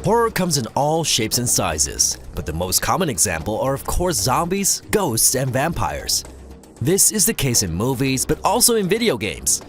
Horror comes in all shapes and sizes, but the most common example are of course zombies, ghosts, and vampires. This is the case in movies, but also in video games.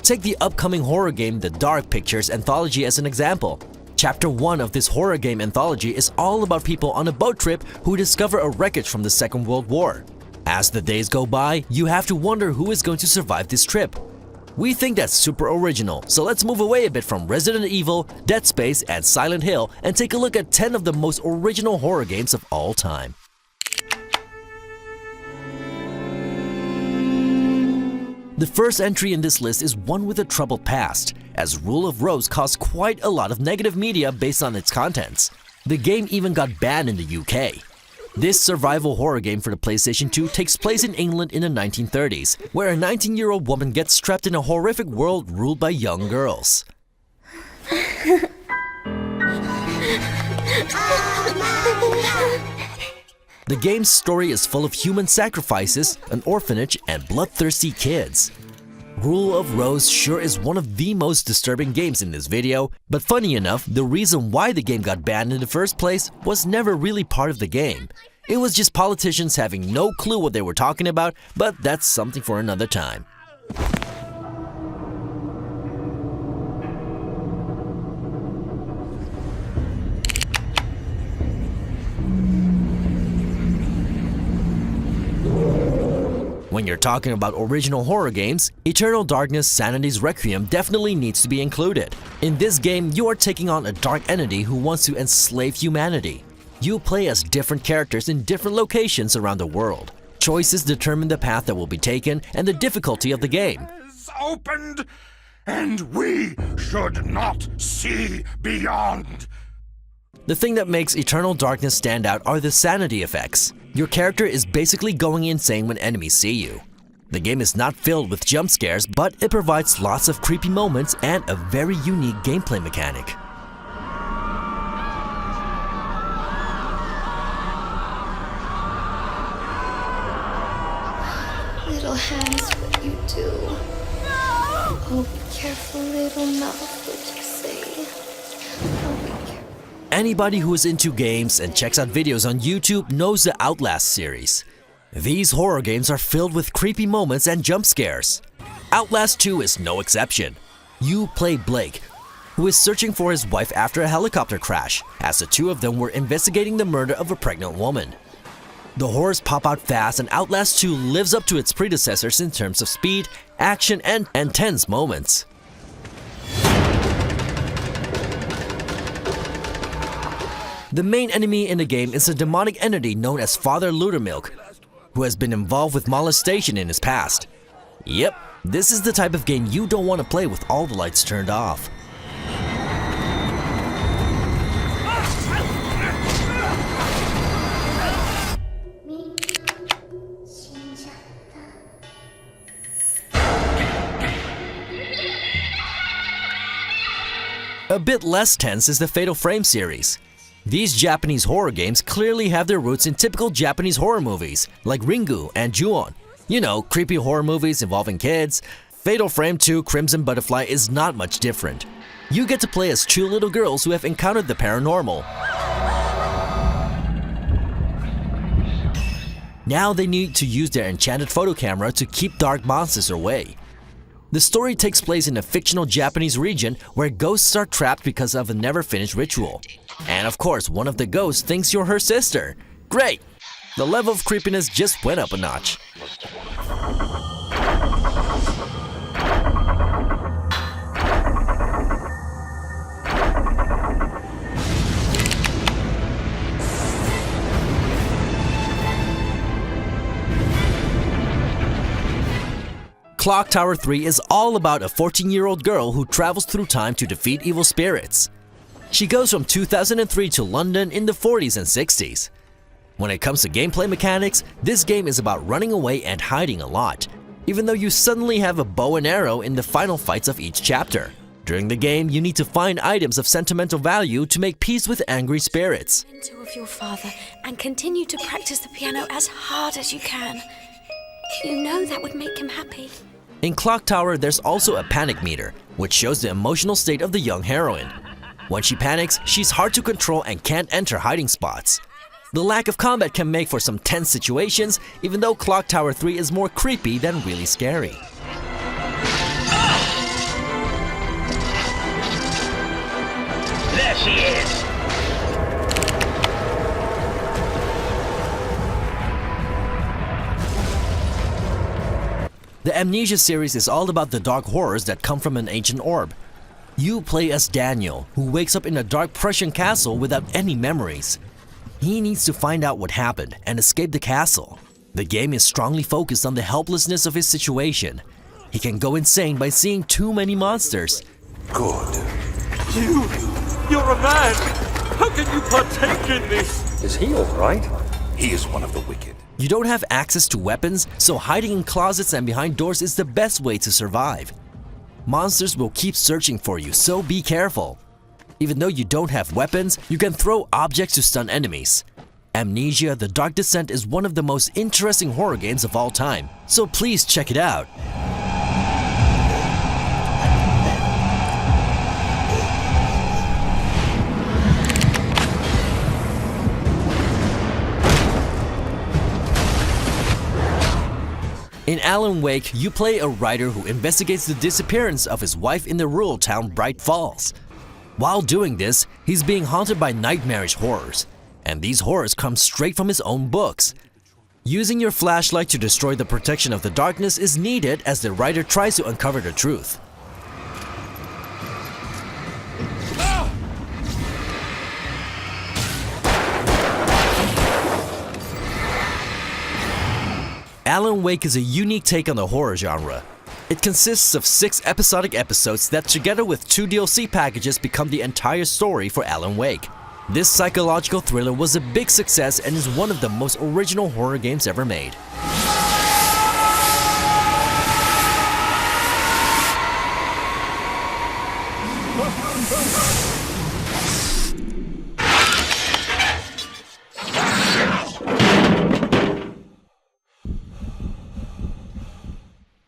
Take the upcoming horror game The Dark Pictures Anthology as an example. Chapter 1 of this horror game anthology is all about people on a boat trip who discover a wreckage from the Second World War. As the days go by, you have to wonder who is going to survive this trip. We think that's super original, so let's move away a bit from Resident Evil, Dead Space, and Silent Hill and take a look at 10 of the most original horror games of all time. The first entry in this list is one with a troubled past, as Rule of Rose caused quite a lot of negative media based on its contents. The game even got banned in the UK. This survival horror game for the PlayStation 2 takes place in England in the 1930s, where a 19-year-old woman gets trapped in a horrific world ruled by young girls. The game's story is full of human sacrifices, an orphanage, and bloodthirsty kids. Rule of Rose sure is one of the most disturbing games in this video, but funny enough, the reason why the game got banned in the first place was never really part of the game. It was just politicians having no clue what they were talking about, but that's something for another time. When you're talking about original horror games, Eternal Darkness Sanity's Requiem definitely needs to be included. In this game, you are taking on a dark entity who wants to enslave humanity. You play as different characters in different locations around the world. Choices determine the path that will be taken and the difficulty of the game. Is opened, and we should not see beyond. The thing that makes Eternal Darkness stand out are the sanity effects. Your character is basically going insane when enemies see you. The game is not filled with jump scares, but it provides lots of creepy moments and a very unique gameplay mechanic. Little hands, what you do. Oh, be careful, little mouth, what you say. Oh, be careful. Anybody who is into games and checks out videos on YouTube knows the Outlast series. These horror games are filled with creepy moments and jump scares. Outlast 2 is no exception. You play Blake, who is searching for his wife after a helicopter crash, as the two of them were investigating the murder of a pregnant woman. The horrors pop out fast, and Outlast 2 lives up to its predecessors in terms of speed, action, and tense moments. The main enemy in the game is a demonic entity known as Father Lutermilk, who has been involved with molestation in his past. Yep, this is the type of game you don't want to play with all the lights turned off. A bit less tense is the Fatal Frame series. These Japanese horror games clearly have their roots in typical Japanese horror movies, like Ringu and Ju-on. You know, creepy horror movies involving kids. Fatal Frame 2 Crimson Butterfly is not much different. You get to play as two little girls who have encountered the paranormal. Now they need to use their enchanted photo camera to keep dark monsters away. The story takes place in a fictional Japanese region where ghosts are trapped because of a never-finished ritual. And of course, one of the ghosts thinks you're her sister. Great! The level of creepiness just went up a notch. Clock Tower 3 is all about a 14-year-old girl who travels through time to defeat evil spirits. She goes from 2003 to London in the 40s and 60s. When it comes to gameplay mechanics, this game is about running away and hiding a lot, even though you suddenly have a bow and arrow in the final fights of each chapter. During the game, you need to find items of sentimental value to make peace with angry spirits. Of your father and continue to practice the piano as hard as you can. You know that would make him happy. In Clock Tower, there's also a panic meter, which shows the emotional state of the young heroine. When she panics, she's hard to control and can't enter hiding spots. The lack of combat can make for some tense situations, even though Clock Tower 3 is more creepy than really scary. There she is! The Amnesia series is all about the dark horrors that come from an ancient orb. You play as Daniel, who wakes up in a dark Prussian castle without any memories. He needs to find out what happened and escape the castle. The game is strongly focused on the helplessness of his situation. He can go insane by seeing too many monsters. Good. You're a man! How can you partake in this? Is he all right? He is one of the wicked. You don't have access to weapons, so hiding in closets and behind doors is the best way to survive. Monsters will keep searching for you, so be careful. Even though you don't have weapons, you can throw objects to stun enemies. Amnesia: The Dark Descent is one of the most interesting horror games of all time, so please check it out. In Alan Wake, you play a writer who investigates the disappearance of his wife in the rural town Bright Falls. While doing this, he's being haunted by nightmarish horrors, and these horrors come straight from his own books. Using your flashlight to destroy the protection of the darkness is needed as the writer tries to uncover the truth. Alan Wake is a unique take on the horror genre. It consists of 6 episodic episodes that together with 2 DLC packages become the entire story for Alan Wake. This psychological thriller was a big success and is one of the most original horror games ever made.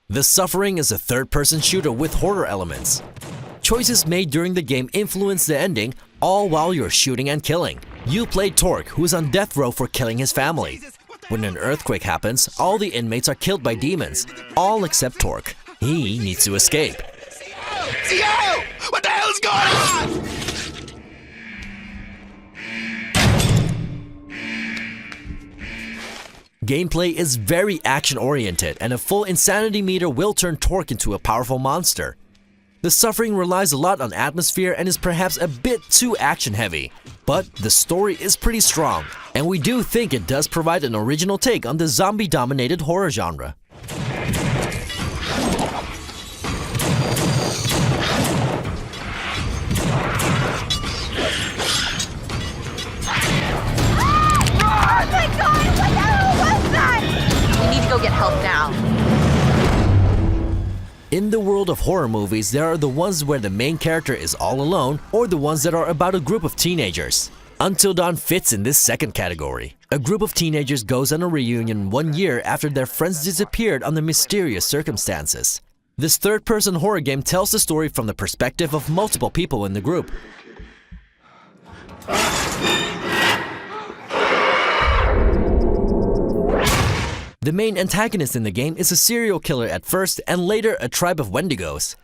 The Suffering is a third-person shooter with horror elements. Choices made during the game influence the ending, all while you're shooting and killing. You play Torque, who is on death row for killing his family. When an earthquake happens, all the inmates are killed by demons, all except Torque. He needs to escape. Yo! What the hell's going on? Gameplay is very action-oriented, and a full insanity meter will turn Torque into a powerful monster. The Suffering relies a lot on atmosphere and is perhaps a bit too action-heavy, but the story is pretty strong, and we do think it does provide an original take on the zombie-dominated horror genre. We need to go get help now. In the world of horror movies, there are the ones where the main character is all alone, or the ones that are about a group of teenagers. Until Dawn fits in this second category. A group of teenagers goes on a reunion 1 year after their friends disappeared under mysterious circumstances. This third-person horror game tells the story from the perspective of multiple people in the group. The main antagonist in the game is a serial killer at first and later a tribe of Wendigos.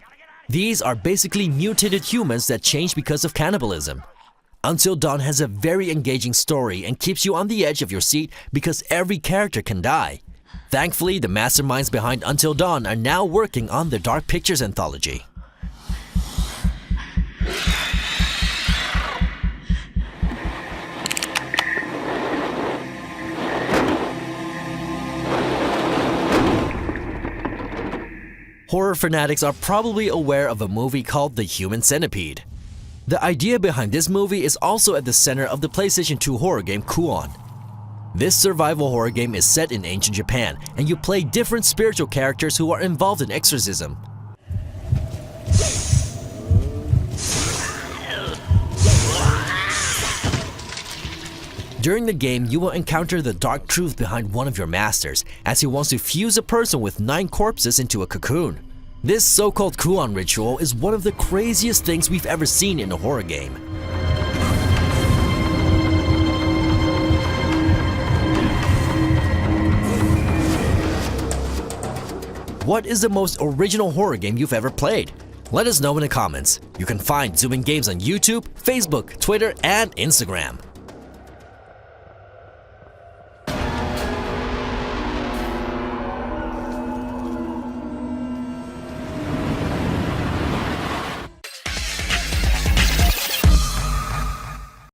These are basically mutated humans that change because of cannibalism. Until Dawn has a very engaging story and keeps you on the edge of your seat because every character can die. Thankfully, the masterminds behind Until Dawn are now working on the Dark Pictures Anthology. Horror fanatics are probably aware of a movie called The Human Centipede. The idea behind this movie is also at the center of the PlayStation 2 horror game Cocoon. This survival horror game is set in ancient Japan, and you play different spiritual characters who are involved in exorcism. During the game, you will encounter the dark truth behind one of your masters, as he wants to fuse a person with 9 corpses into a cocoon. This so-called koan ritual is one of the craziest things we've ever seen in a horror game. What is the most original horror game you've ever played? Let us know in the comments. You can find Zooming Games on YouTube, Facebook, Twitter, and Instagram.